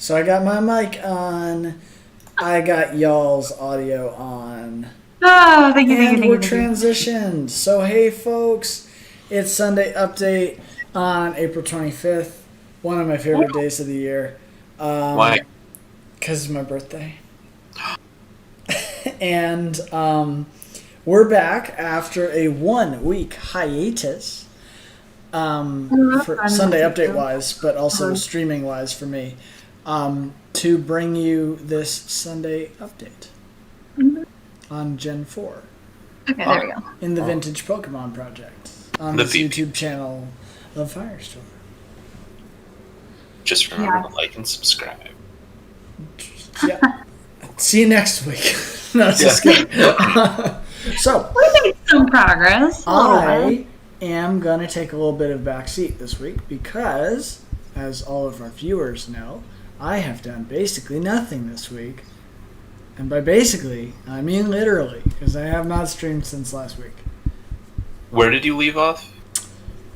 So I got my mic on. I got y'all's audio on. Oh, thank you, thank you, And thank we're you, thank you. transitioned. So hey folks, it's Sunday Update on April 25th. One of my favorite days of the year. Why? Because it's my birthday. And we're back after a 1 week hiatus. For Sunday Update wise, but also streaming wise for me. To bring you this Sunday update on Gen 4 Okay, there we go. in the Vintage Pokemon Project on The this VPP. YouTube channel of Fyrestorm. Just remember to like and subscribe. Yeah. See you next week. No, just kidding. So, We made some progress. A little bit. I am going to take a little bit of backseat this week because, as all of our viewers know, I have done basically nothing this week. And by basically, I mean literally, because I have not streamed since last week. Where did you leave off?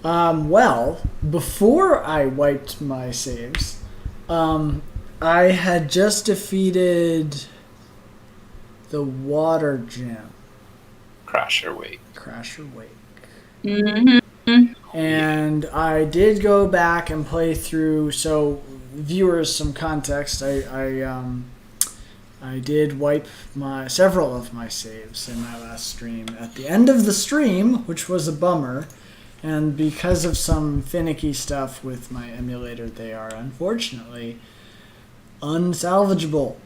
Well, before I wiped my saves, I had just defeated the Water Gym. Crash or Wake. Crash or Wake. Mm-hmm. And I did go back and play through. So, viewers, some context. I did wipe several of my saves in my last stream at the end of the stream, which was a bummer. And because of some finicky stuff with my emulator, they are unfortunately unsalvageable.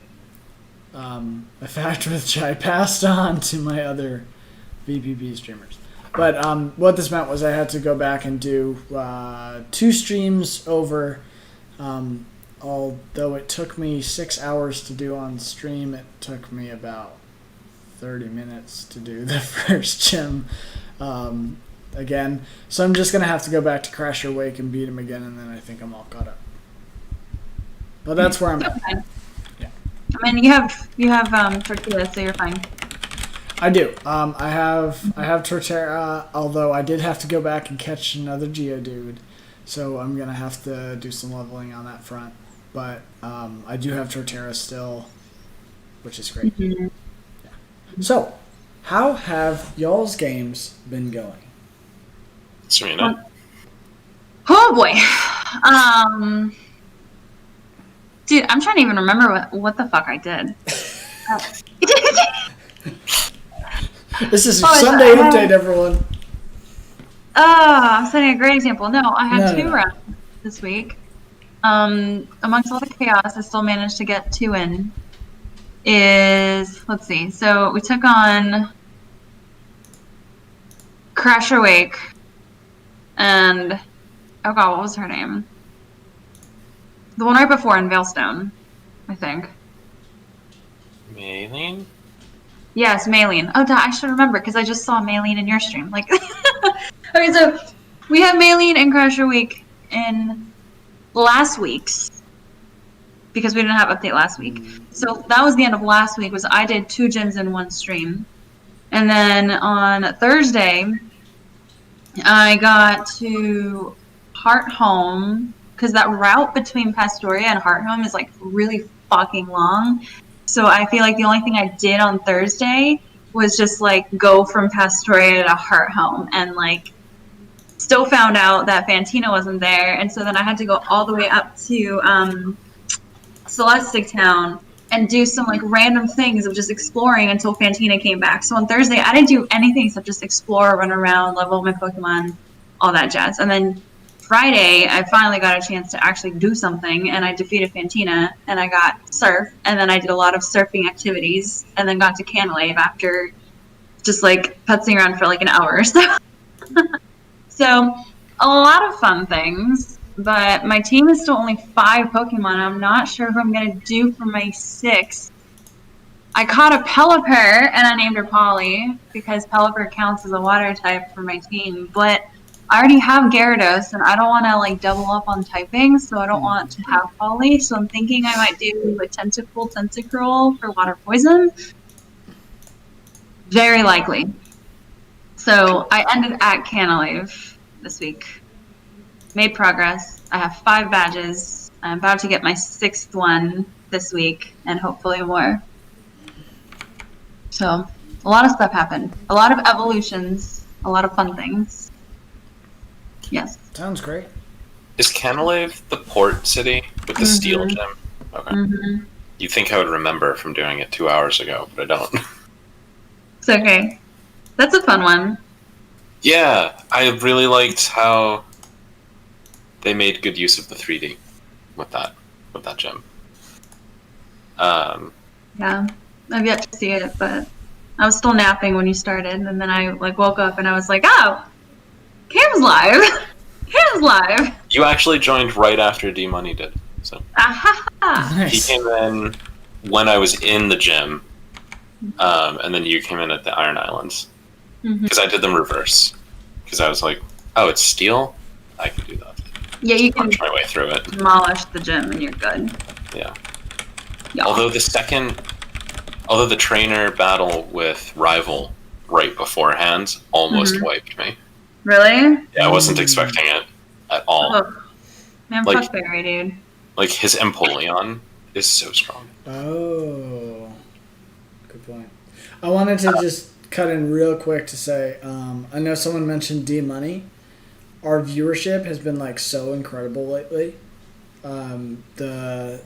A fact which I passed on to my other VPP streamers. But what this meant was I had to go back and do 2 streams over. Although it took me 6 hours to do on stream, it took me about 30 minutes to do the first gym again. So I'm just going to have to go back to Crash or Wake and beat him again, and then I think I'm all caught up. But that's where I'm at. Okay. Yeah. I mean, you have tortillas, so you're fine. I do. I have Torterra, although I did have to go back and catch another Geodude. So I'm going to have to do some leveling on that front. But I do have Torterra still, which is great. Mm-hmm. Yeah. So, how have y'all's games been going? Sirmina? Oh boy. Dude, I'm trying to even remember what the fuck I did. This is your Sunday update, everyone. I'm setting a great example. No, I had No. two rounds this week. Amongst all the chaos, I still managed to get 2 in. Let's see. So we took on Crash or Wake, and oh god, what was her name? The one right before in Veilstone, I think. Maylene? Yes, Maylene. Oh, I should remember because I just saw Maylene in your stream. Like, okay, so we have Maylene and Crash or Wake in last week's because we didn't have update last week. So that was the end of last week. I did 2 gyms in 1 stream, and then on Thursday I got to Heart Home because that route between Pastoria and Heart Home is like really fucking long. So I feel like the only thing I did on Thursday was just like go from Pastoria to Heart Home, and like still found out that Fantina wasn't there, and so then I had to go all the way up to Celestic Town and do some like random things of just exploring until Fantina came back. So on Thursday I didn't do anything except just explore, run around, level my Pokemon, all that jazz. And then Friday, I finally got a chance to actually do something, and I defeated Fantina, and I got surf, and then I did a lot of surfing activities, and then got to Canalave after just like putzing around for like an hour or so. So, a lot of fun things, but my team is still only 5 Pokemon. I'm not sure who I'm going to do for my 6th. I caught a Pelipper, and I named her Polly, because Pelipper counts as a water type for my team, but I already have Gyarados, and I don't want to like double up on typing, so I don't want to have Polly. So I'm thinking I might do a Tentacruel for water poison. Very likely. So I ended at Canalave this week. Made progress. I have 5 badges. I'm about to get my 6th one this week, and hopefully more. So a lot of stuff happened. A lot of evolutions. A lot of fun things. Yes. Sounds great. Is Canalave the port city with the steel gem? Okay. Mm-hmm. You think I would remember from doing it 2 hours ago, but I don't. It's okay. That's a fun one. Yeah, I really liked how they made good use of the 3D with that gem. Yeah, I've yet to see it, but I was still napping when you started, and then I woke up and I was like, oh, Cam's live. Cam's live. You actually joined right after D Money did. So Aha. he Nice. came in when I was in the gym, and then you came in at the Iron Islands because I did them reverse. Because I was like, oh, it's steel. I can do that. Yeah, you can Punch my way through it. demolish the gym and you're good. Yeah. Yeah. Although the trainer battle with Rival right beforehand almost wiped me. Really? Yeah, I wasn't expecting it at all. Oh. Man, Like- fuck Barry, dude. Like, his Empoleon is so strong. Oh, good point. I wanted to just cut in real quick to say, I know someone mentioned D Money. Our viewership has been like so incredible lately. The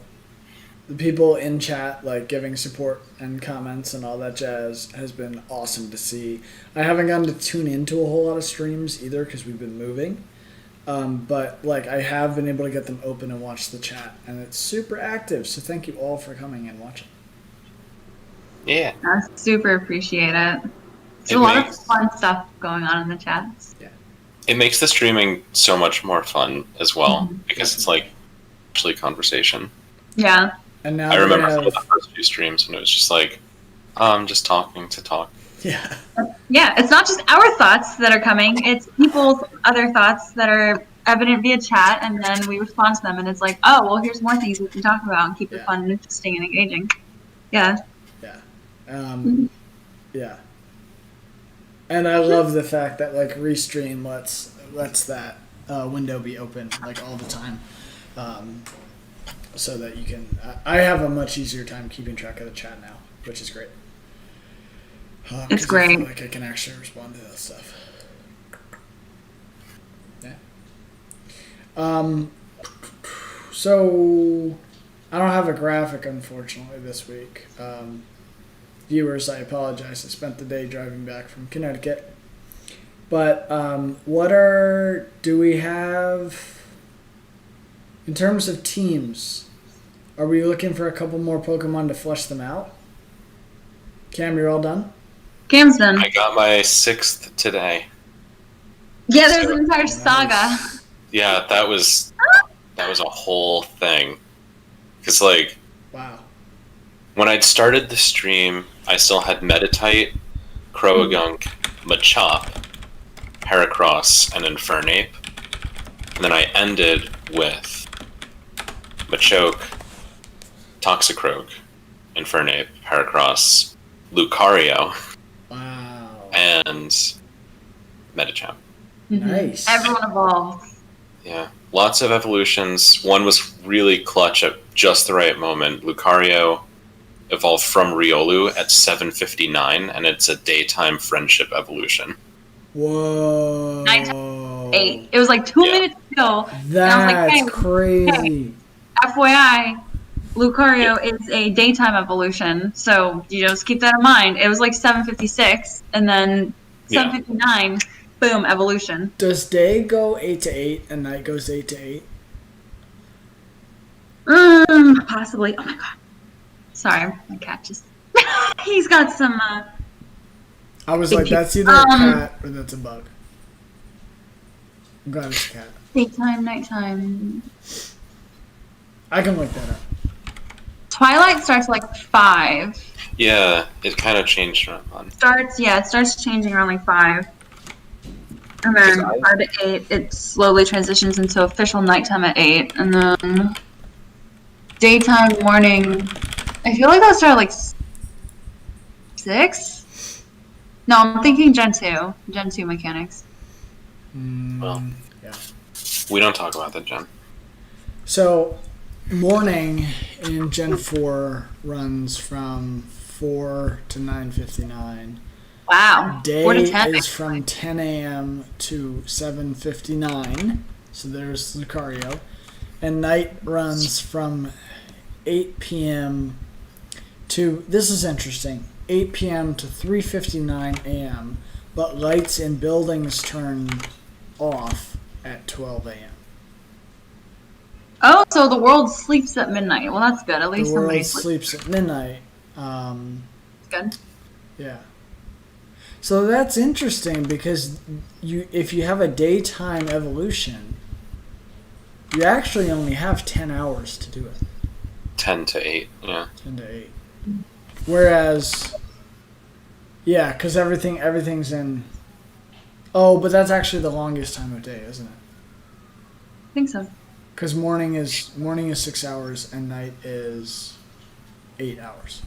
people in chat like giving support and comments and all that jazz has been awesome to see. I haven't gotten to tune into a whole lot of streams either because we've been moving. But like I have been able to get them open and watch the chat, and it's super active. So thank you all for coming and watching. Yeah. I super appreciate it. There's It a lot makes- of fun stuff going on in the chats. It makes the streaming so much more fun as well because it's like actually conversation. Yeah. And now I we remember have, some of the first few streams when it was just like, I'm just talking to talk. yeah, Yeah, it's not just our thoughts that are coming, it's people's other thoughts that are evident via chat, and then we respond to them, and it's like, oh, well, here's more things we can talk about and keep it Yeah. fun and interesting and engaging. Yeah. yeah. And I love the fact that like Restream lets that window be open like all the time, so that you can. I have a much easier time keeping track of the chat now, which is great. It's 'Cause great. I feel like I can actually respond to that stuff. Yeah. So I don't have a graphic unfortunately this week. Viewers, I apologize. I spent the day driving back from Connecticut. But do we have in terms of teams? Are we looking for a couple more Pokemon to flesh them out? Cam, you're all done? Cam's done. I got my 6th today. Yeah, there's an entire saga. Nice. Yeah, that was a whole thing. Because like Wow. when I'd started the stream, I still had Meditite, Croagunk, Machop, Heracross, and Infernape. And then I ended with Machoke, Toxicroak, Infernape, Heracross, Lucario, Wow. and Medicham. Nice. Everyone evolved. Yeah, lots of evolutions. One was really clutch at just the right moment. Lucario evolved from Riolu at 7:59, and it's a daytime friendship evolution. Whoa. 8. It was like 2 Yeah. minutes ago. That's and I was like, hey, crazy. FYI, Lucario is a daytime evolution, so you just keep that in mind. It was like 7:56, and then 7:59, boom, evolution. Does day go 8 to 8 and night goes 8 to 8? Possibly. Oh my god. Sorry, my cat just. He's got some. I was like, that's either a cat or that's a bug. I'm glad it's a cat. Daytime, nighttime. I can look that up. Twilight starts like 5. Yeah, it kind of changed around then. It starts changing around like 5. And then 5 to 8, it slowly transitions into official nighttime at 8. And then daytime, morning. I feel like that started like 6? No, I'm thinking Gen 2. Gen 2 mechanics. Well, Yeah. we don't talk about that, Jen. So, morning in Gen 4 runs from 4 to 9:59. Wow. Day 4 to 10. is from 10 a.m. to 7:59. So there's Lucario. And night runs from 8 p.m. to, this is interesting, 8 p.m. to 3:59 a.m. But lights in buildings turn off at 12 a.m. Oh, so the world sleeps at midnight. Well, that's good. At least The world somebody sleeps at midnight. Good. Yeah. So that's interesting because if you have a daytime evolution, you actually only have 10 hours to do it. 10 to 8, yeah. 10 to 8. Whereas, yeah, because everything's in. Oh, but that's actually the longest time of day, isn't it? I think so. Because morning is 6 hours and night is 8 hours.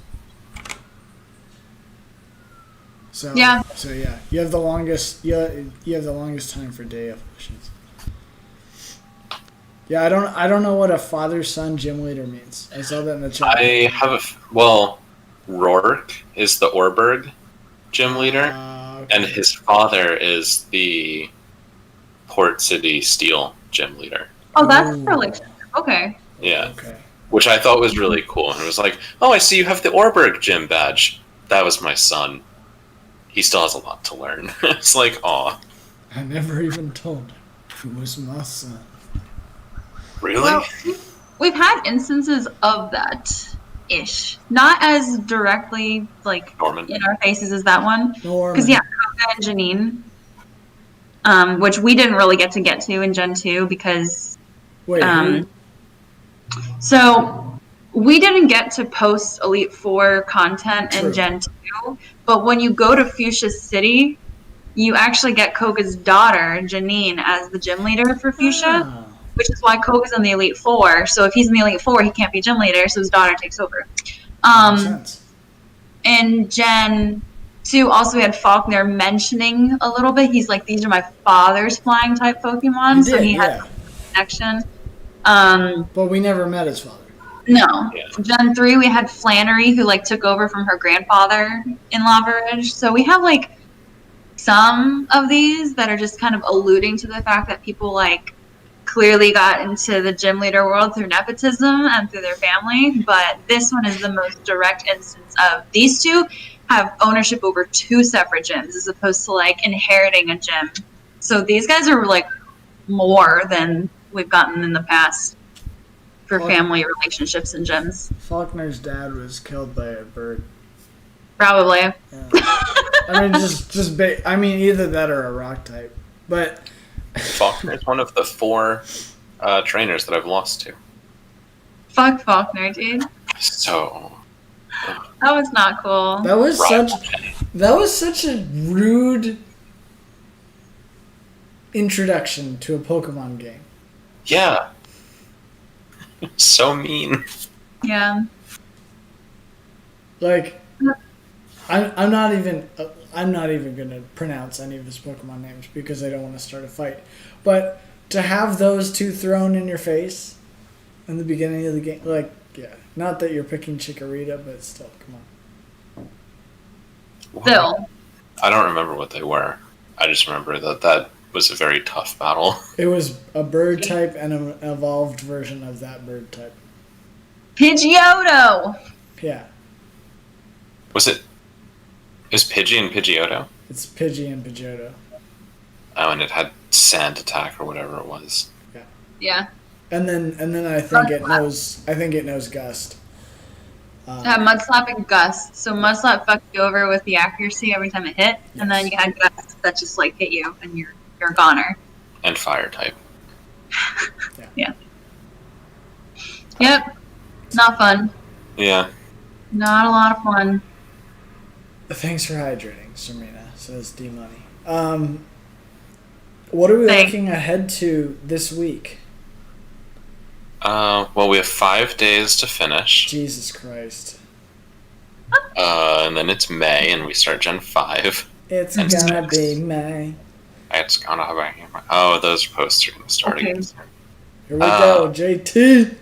So Yeah. So yeah, you have the longest. You have the longest time for day evolutions. Yeah, I don't know what a father-son gym leader means. I saw that in the chat. I have well, Rourke is the Orberg gym leader, Okay. and his father is the Port City Steel gym leader. Oh, that's Ooh. really okay. Yeah, Okay. which I thought was really cool. And it was like, oh, I see you have the Orberg gym badge. That was my son. He still has a lot to learn. It's like, aw. I never even told him it was my son. Really? Well, we've had instances of that ish. Not as directly like Norman. in our faces as that one. Norman. Because yeah, Koga and Janine, which we didn't really get to in Gen 2 because Wait. Who? so we didn't get to post Elite Four content True. in Gen 2, but when you go to Fuchsia City, you actually get Koga's daughter, Janine, as the gym leader for Fuchsia, Ah. which is why Koga's in the Elite Four. So if he's in the Elite Four, he can't be gym leader, so his daughter takes over. Makes sense. In Gen 2, also we had Faulkner mentioning a little bit. He's like, these are my father's flying type Pokemon, so he has a connection. But we never met his father. No. Yeah. Gen 3, we had Flannery, who like took over from her grandfather in Lava Ridge. So we have like some of these that are just kind of alluding to the fact that people like clearly got into the gym leader world through nepotism and through their family. But this one is the most direct instance of these two have ownership over 2 separate gyms as opposed to like inheriting a gym. So these guys are like more than we've gotten in the past for family relationships and gyms. Faulkner's dad was killed by a bird. Probably. Yeah. I mean, either that or a rock type. But Faulkner is one of the 4 trainers that I've lost to. Fuck Faulkner, dude. So That was not cool. that was such a rude introduction to a Pokemon game. yeah. So mean. Yeah. Like, I'm not even gonna pronounce any of his Pokemon names because I don't want to start a fight. But to have those 2 thrown in your face in the beginning of the game, like, yeah, not that you're picking Chikorita, but still, come on. Still. I don't remember what they were. I just remember that was a very tough battle. It was a bird type and an evolved version of that bird type. Pidgeotto! Yeah, Is Pidgey and Pidgeotto? it's Pidgey and Pidgeotto. Oh, and it had Sand Attack or whatever it was. Yeah. And then I think it knows Gust. Mudslap and Gust. So Mudslap fucked you over with the accuracy every time it hit, and then you had Gust that just like hit you and you're a goner. And Fire type. Yeah. Yep. Not fun. Yeah. Not a lot of fun. Thanks for hydrating, Sirmina, says D Money. What are we Thanks. looking ahead to this week? Well, we have 5 days to finish. Jesus Christ. And then it's May, and we start Gen 5. It's And gonna six. be May. It's gonna be... Oh, those posts are gonna start Okay. again. Here we go, JT.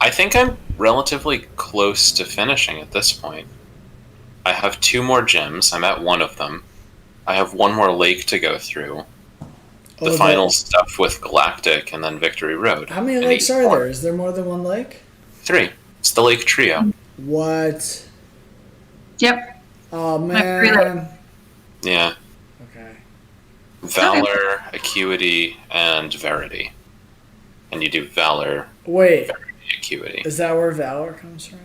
I think I'm relatively close to finishing at this point. I have 2 more gyms. I'm at one of them. I have 1 more lake to go through. The final stuff with Galactic and then Victory Road. How many lakes are there? Is there more than one lake? 3. It's the Lake Trio. What? Yep. Oh, man. Yeah. Okay. Valor, Acuity, and Verity. And you do Valor, Wait. Verity, Acuity. Is that where Valor comes from?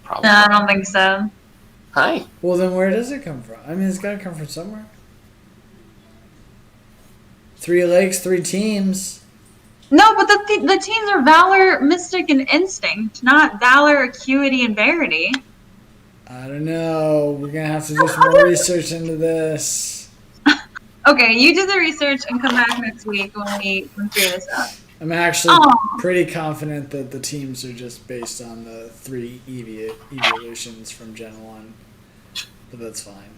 Probably. No, I don't think so. Hi. Well, then where does it come from? I mean, it's got to come from somewhere. 3 lakes, 3 teams. No, but the teams are Valor, Mystic, and Instinct, not Valor, Acuity, and Verity. I don't know. We're going to have to do some more research into this. Okay, you do the research and come back next week when we figure this out. I'm actually pretty confident that the teams are just based on the 3 evolutions from Gen 1. But that's fine.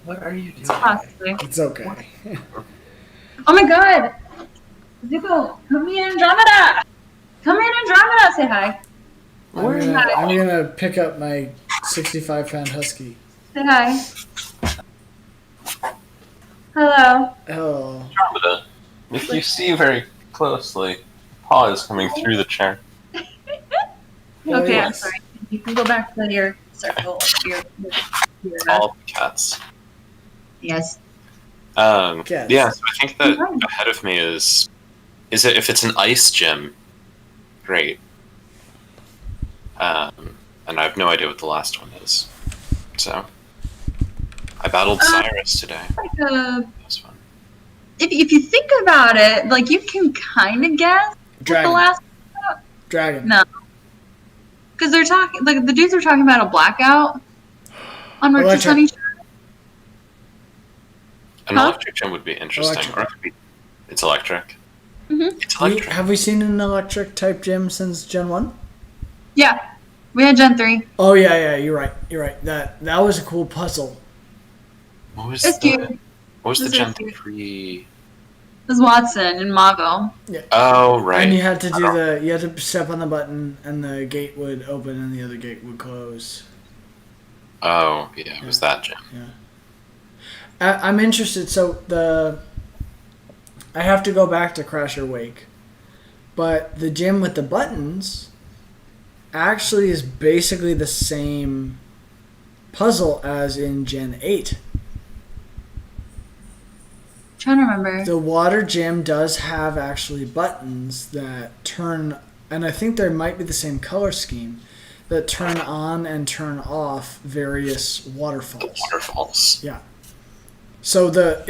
What are you doing? Possibly. It's okay. Oh my god! Zuko, come here, Andromeda! Come here, Andromeda! Say hi. I'm gonna pick up my 65-pound husky. Say hi. Hello. Oh. Andromeda, if you see very closely, paw is coming through the chair. Okay, yes. I'm sorry. You can go back to your circle. All cats. Yes. Cats. Yeah, so I think that ahead of me is it if it's an ice gym, great. And I have no idea what the last one is. So I battled Cyrus today. That was fun. If you think about it, like you can kind of guess what the last Dragon. No. Because they're talking, like the dudes are talking about a blackout on Richard Sunny. An electric gym would be interesting. Or it could be, it's electric. Mm-hmm. It's electric. Have we seen an electric type gym since Gen 1? Yeah. We had Gen 3. Oh, yeah, you're right. That was a cool puzzle. What was It's cute. What was the Gen cute. 3? It was Watson and Mago. Yeah. Oh, right. And you had to you had to step on the button and the gate would open and the other gate would close. Oh, yeah, it was that gym. Yeah. I'm interested. So I have to go back to Crasher Wake, but the gym with the buttons actually is basically the same puzzle as in Gen 8. Trying to remember. The water gym does have actually buttons that turn, and I think there might be the same color scheme, that turn on and turn off various waterfalls. The waterfalls. Yeah. So the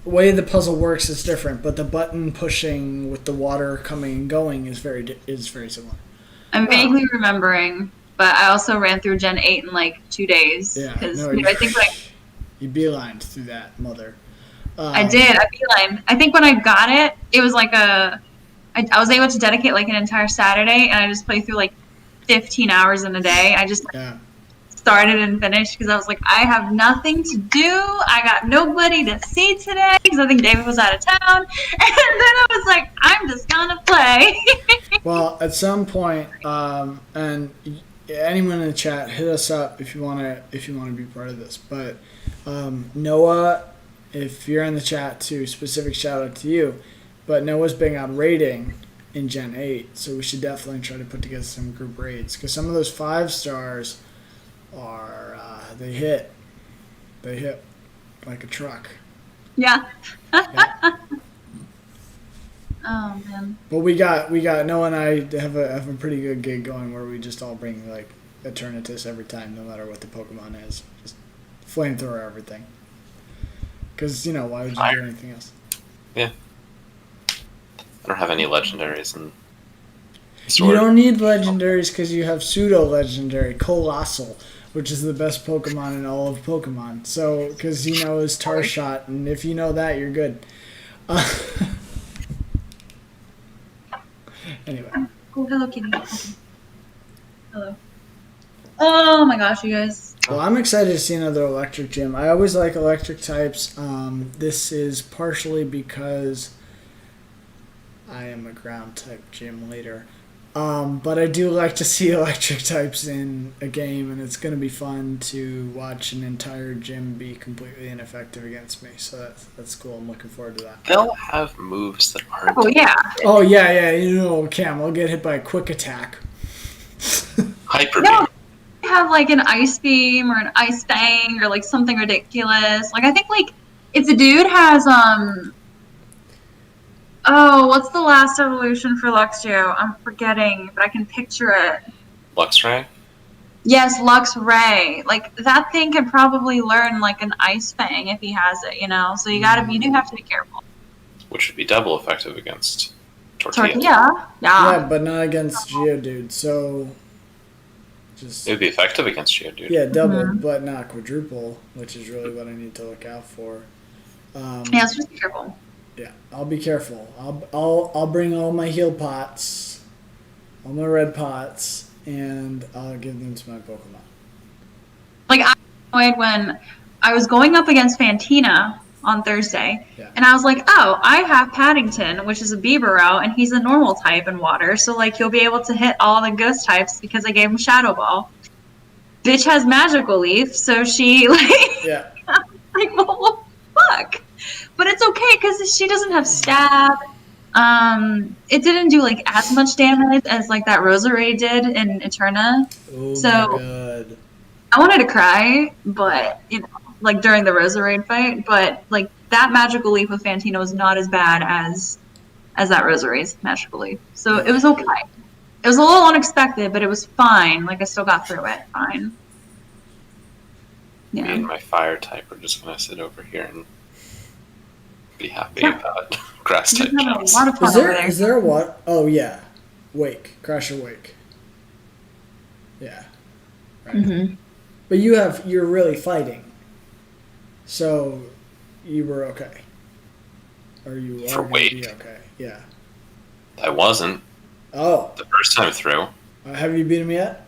way the puzzle works is different, but the button pushing with the water coming and going is very similar. I'm vaguely remembering, but I also ran through Gen 8 in like 2 days. Yeah, Because no, I think like you beelined through that, mother. I did. I beeline. I think when I got it, it was like I was able to dedicate like an entire Saturday, and I just played through like 15 hours in a day. I just started and finished because I was like, I have nothing to do. I got nobody to see today because I think David was out of town. And then I was like, I'm just gonna play. Well, at some point, and anyone in the chat, hit us up if you wanna be part of this. But Noah, if you're in the chat too, specific shout out to you. But Noah's big on raiding in Gen 8, so we should definitely try to put together some group raids because some of those 5 stars are they hit like a truck. Yeah. Oh man. But we got Noah and I have a pretty good gig going where we just all bring like Eternatus every time, no matter what the Pokemon is. Just flamethrower everything. Because why would you do anything else? Yeah. I don't have any legendaries and. You don't need legendaries because you have pseudo-legendary Colossal, which is the best Pokemon in all of Pokemon. So, because he knows Tarshot, and if you know that, you're good. Anyway. Oh, hello, Kitty. Hello. Oh my gosh, you guys. Well, I'm excited to see another electric gym. I always like electric types. This is partially because I am a ground type gym leader. But I do like to see electric types in a game, and it's going to be fun to watch an entire gym be completely ineffective against me. So that's cool. I'm looking forward to that. They'll have moves that aren't. Oh yeah. Oh yeah. You know, Cam, I'll get hit by a quick attack. Hyper No, beam. they have like an ice beam or an ice fang or like something ridiculous. Like I think like if the dude has oh, what's the last evolution for Luxio? I'm forgetting, but I can picture it. Luxray? Yes, Lux Ray. Like that thing can probably learn like an ice fang if he has it, you know. So you do have to be careful. Which would be double effective against Tortilla. Yeah. Yeah, but not against Geodude. So just It would be effective against Geodude. yeah, double, but not quadruple, which is really what I need to look out for. Yeah, so just be careful. Yeah, I'll be careful. I'll bring all my heal pots, all my red pots, and I'll give them to my Pokemon. Like I was annoyed when I was going up against Fantina on Thursday, and I was like, oh, I have Paddington, which is a Bibarel, and he's a normal type in water, so like he'll be able to hit all the ghost types because I gave him Shadow Ball. Bitch has Magical Leaf, so she like like what the fuck? But it's okay because she doesn't have stab. It didn't do like as much damage as like that Roserade did in Eterna. Oh so my god. I wanted to cry, but you know, like during the Roserade fight. But like that Magical Leaf with Fantina was not as bad as that Roserade's Magical Leaf. So it was okay. It was a little unexpected, but it was fine. Like I still got through it fine. Yeah. Me and my fire type are just gonna sit over here and be happy about grass type chance. Is there a what? Oh yeah, Wake, Crusher Wake. Yeah, right. Mm-hmm. But you're really fighting, so you were okay, or you are gonna be okay. Yeah. I wasn't. Oh. The first time through. Have you beat him yet?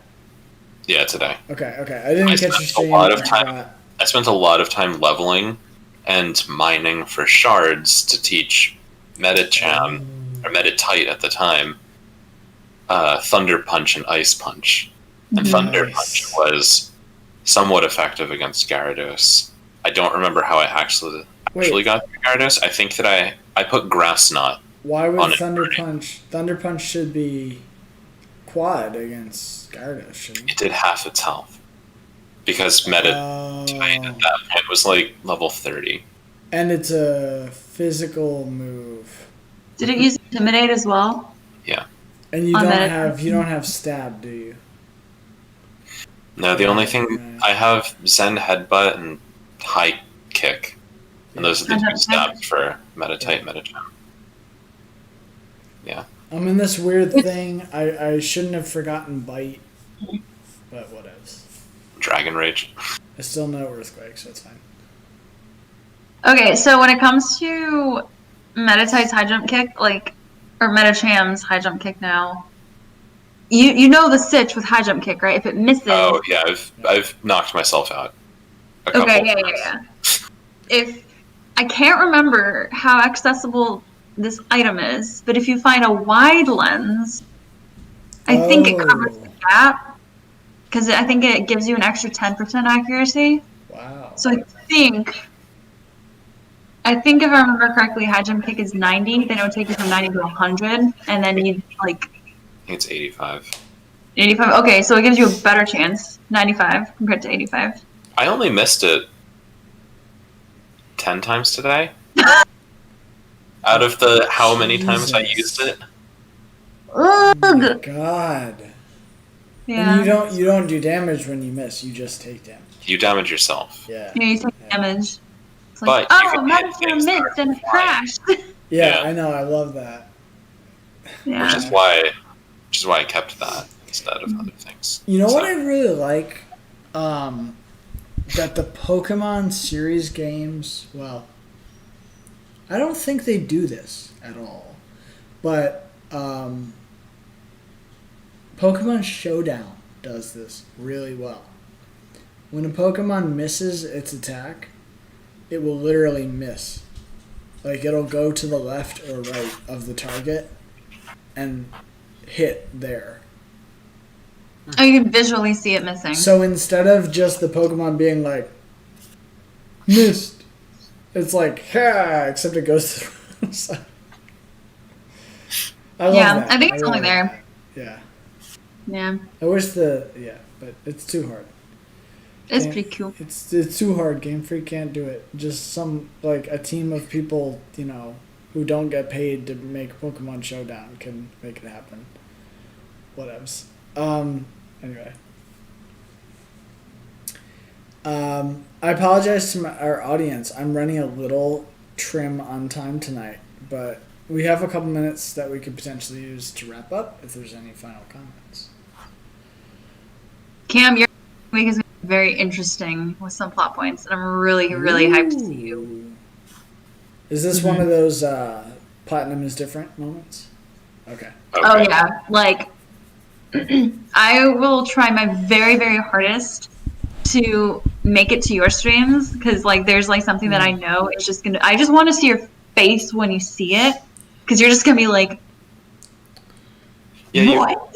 Yeah, today. Okay. I didn't catch your stream. I spent a lot of time leveling and mining for shards to teach Medicham, or Meditite at the time, Thunder Punch and Ice Punch. And Thunder Punch was somewhat effective against Gyarados. I don't remember how I actually got Gyarados. I think that I put Grass Knot. Why would Thunder Punch? Thunder Punch should be quad against Gyarados, shouldn't it? It did half its health. Because Meditite at that point was like level 30. And it's a physical move. Did it use Intimidate as well? Yeah. And you don't have stab, do you? No, the only thing I have Zen Headbutt and High Kick. And those are the two stabs for Meditite, Medicham. Yeah. I'm in this weird thing. I shouldn't have forgotten Bite. But whatevs. Dragon Rage. I still know Earthquake, so it's fine. Okay, so when it comes to Meditite's high jump kick, or Medicham's high jump kick now, you know the sitch with high jump kick, right? If it misses... Oh, yeah, I've knocked myself out. Yeah. If I can't remember how accessible this item is, but if you find a wide lens, I think it covers the gap. Because I think it gives you an extra 10% accuracy. Wow. So I think if I remember correctly, high jump kick is 90. Then it would take you from 90 to 100, and then you'd I think it's 85. 85. Okay, so it gives you a better chance. 95 compared to 85. I only missed it 10 times today. Out of the how many times I used it. Oh my god. Yeah. And you don't do damage when you miss. You just take damage. You damage yourself. Yeah. Yeah, you take damage. It's like, Medicam missed and it crashed. Yeah, I know. I love that. Yeah. Which is why I kept that instead of other things. You know what I really like? That the Pokemon series games, well, I don't think they do this at all. But Pokemon Showdown does this really well. When a Pokemon misses its attack, it will literally miss. Like, it'll go to the left or right of the target, and hit there. Oh, you can visually see it missing. So instead of just the Pokemon being like, missed, it's like, ha, except it goes through. So, I love that. I think it's only really there. like that. Yeah. Yeah. I wish but it's too hard. It's pretty cool. It's too hard. Game Freak can't do it. Just a team of people, who don't get paid to make Pokemon Showdown can make it happen. Whatevs. Anyway. I apologize to our audience. I'm running a little trim on time tonight, but we have a couple minutes that we could potentially use to wrap up if there's any final comments. Cam, your week is very interesting with some plot points, and I'm really, really hyped to see you. Is this one of those Platinum is different moments? Okay. Oh, yeah. Like, I will try my very, very hardest to make it to your streams because, like, there's, like, something that I know is just gonna... I just want to see your face when you see it because you're just gonna be like, yeah, what?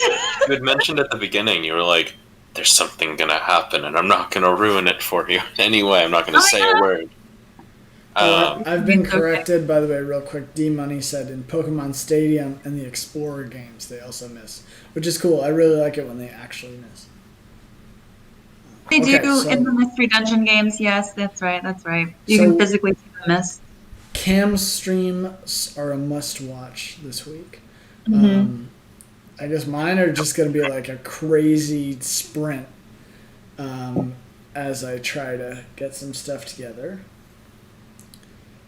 You had mentioned at the beginning, you were like, there's something gonna happen and I'm not gonna ruin it for you. Anyway, I'm not gonna say a word. I've been corrected, by the way, real quick. D-Money said in Pokemon Stadium and the Explorer games, they also miss, which is cool. I really like it when they actually miss. They do in the Mystery Dungeon games. Yes, that's right. That's right. You can physically see them miss. Cam's streams are a must-watch this week. I guess mine are just going to be like a crazy sprint as I try to get some stuff together.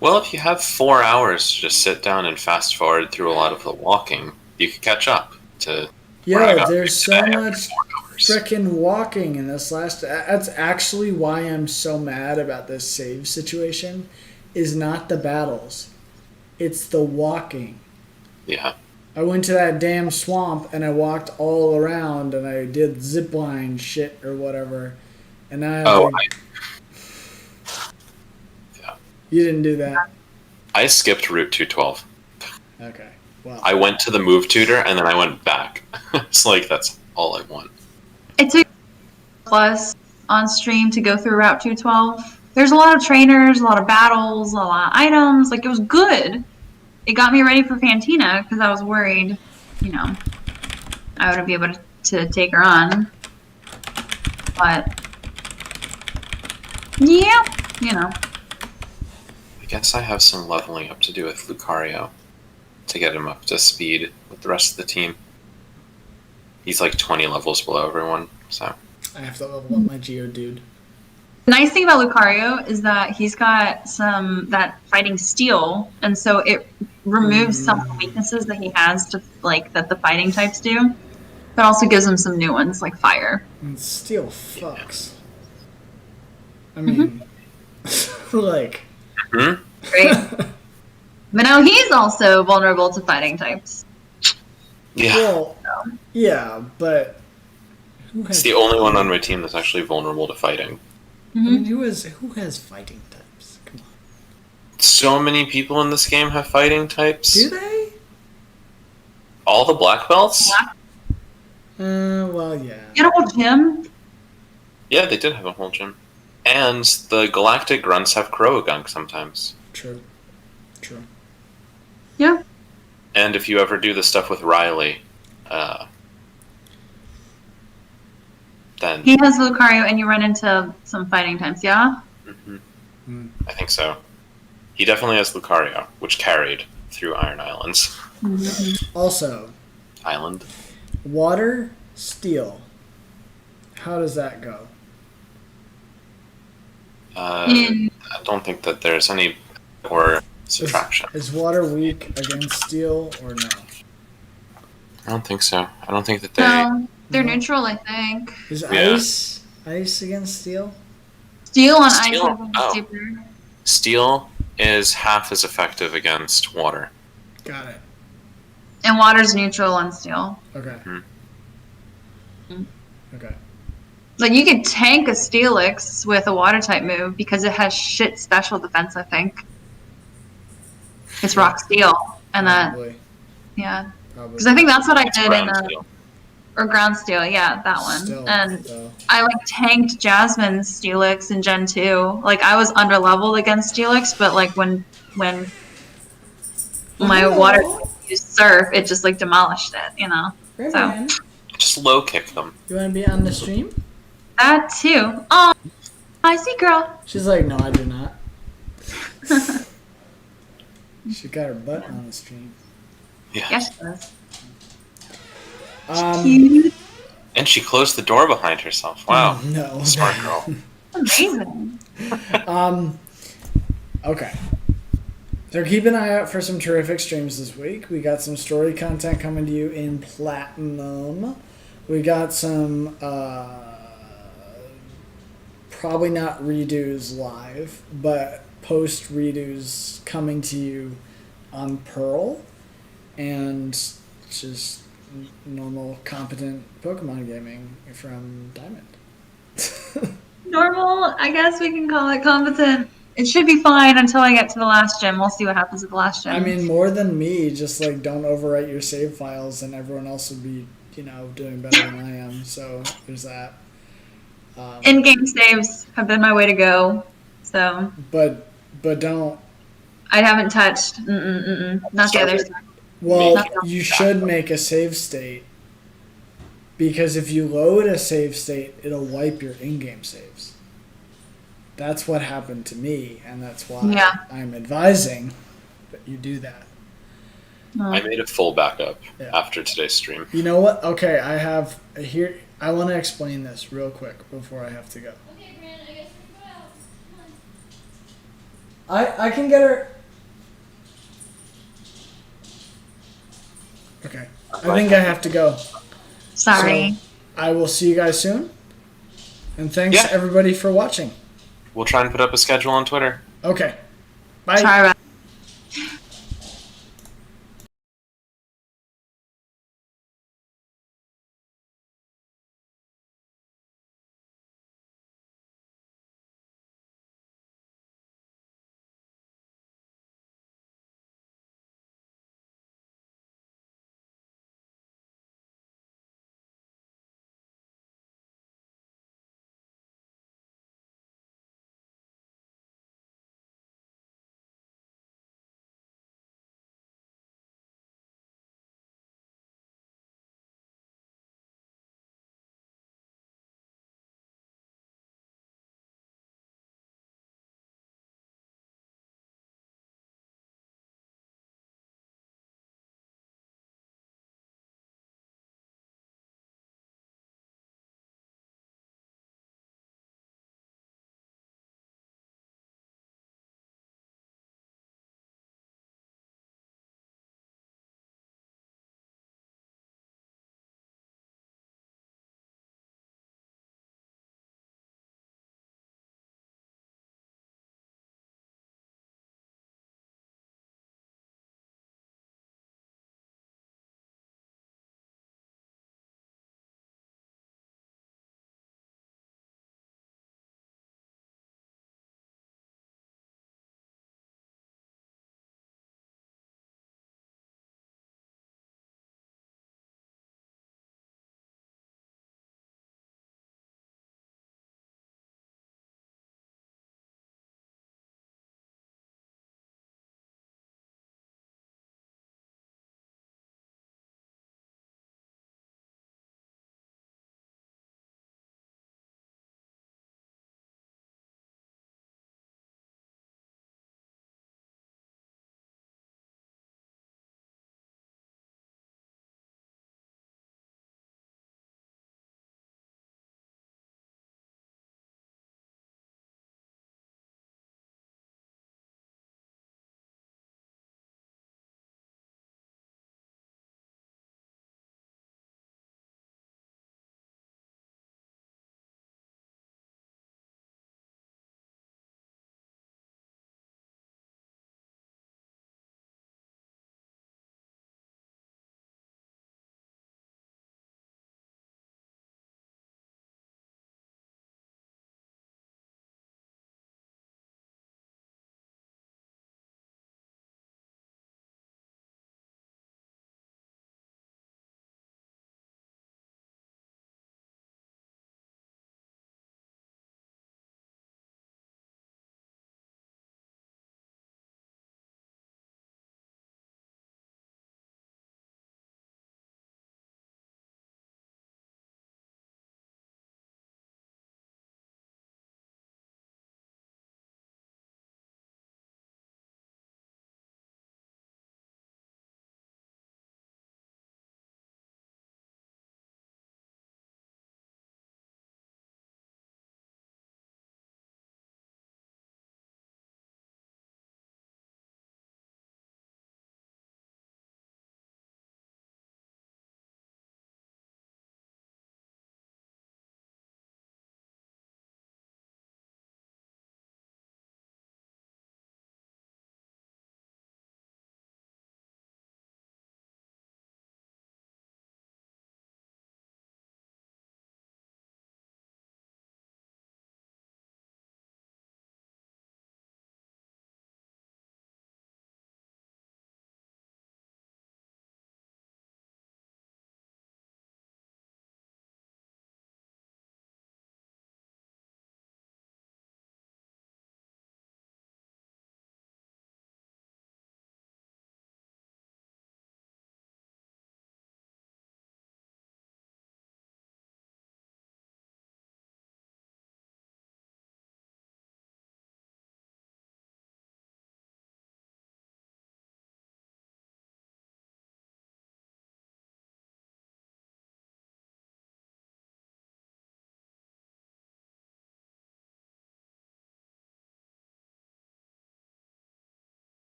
Well, if you have 4 hours to just sit down and fast forward through a lot of the walking, you could catch up to... Yeah, there's so much frickin' walking in this last... That's actually why I'm so mad about this save situation, is not the battles. It's the walking. Yeah. I went to that damn swamp and I walked all around and I did zipline shit or whatever. And now You didn't do that? I skipped Route 212. Okay. Well, I went to the move tutor and then I went back. It's like, that's all I want. It took plus on stream to go through Route 212. There's a lot of trainers, a lot of battles, a lot of items. Like, it was good. It got me ready for Fantina because I was worried, I wouldn't be able to take her on. But, yeah, I guess I have some leveling up to do with Lucario to get him up to speed with the rest of the team. He's like 20 levels below everyone, so... I have to level up my Geodude. The nice thing about Lucario is that he's got that fighting steel, and so it removes some of the weaknesses that he has that the fighting types do, but also gives him some new ones like fire. And steel fucks. I mean, like. Right. But now he's also vulnerable to fighting types. Yeah. Well, yeah, but it's the only one on my team that's actually vulnerable to fighting. I mean, who has fighting types? Come on. So many people in this game have fighting types. Do they? All the black belts? Well, yeah. You had a whole gym? Yeah, they did have a whole gym. And the galactic grunts have Croagunk sometimes. True. Yeah. And if you ever do the stuff with Riley, then... He has Lucario and you run into some fighting types, yeah? I think so. He definitely has Lucario, which carried through Iron Islands. Also, Island. water, steel. How does that go? I don't think that there's any or subtraction. Is water weak against steel or no? I don't think so. I don't think that they... No, they're neutral, I think. Is ice against steel? Steel on Steel? ice is super. Steel is half as effective against water. Got it. And water's neutral on steel. Okay. Okay. Like, you could tank a Steelix with a water type move because it has shit special defense, I think. It's rock steel. And Probably. yeah. Probably. Because I think that's what I did in Ground steel. or ground steel, yeah, that one. Still, And though. I like tanked Jasmine's Steelix in Gen 2. Like I was under leveled against Steelix, but like when my water used surf, it just like demolished it, you know. Rayman, Just low kick them. you want to be on the stream? That too. Oh, I see, girl. She's like, no, I do not. She got her butt on the stream. Yeah. Yes, she does. Um, And she closed the door behind herself. Wow. No. Smart girl. Amazing. Okay. So keep an eye out for some terrific streams this week. We got some story content coming to you in Platinum. We got some probably not redos live, but post redos coming to you on Pearl, and just normal competent Pokemon gaming from Diamond. Normal, I guess we can call it competent. It should be fine until I get to the last gym. We'll see what happens with the last gym. I mean, more than me, just like don't overwrite your save files, and everyone else will be, doing better than I am. So there's that. In-game saves have been my way to go. So But don't. I haven't touched. Not the other side. Well, Not the- you should make a save state, because if you load a save state, it'll wipe your in-game saves. That's what happened to me, and that's why Yeah. I'm advising that you do that. I made a full backup Yeah. after today's stream. You know what? Okay, I have here. I want to explain this real quick before I have to go. Okay, Brandon, I guess we can go out. Come on. I can get her. Okay, I think I have to go. Sorry. So, I will see you guys soon. And thanks Yeah. everybody for watching. We'll try and put up a schedule on Twitter. Okay. Bye. Sorry about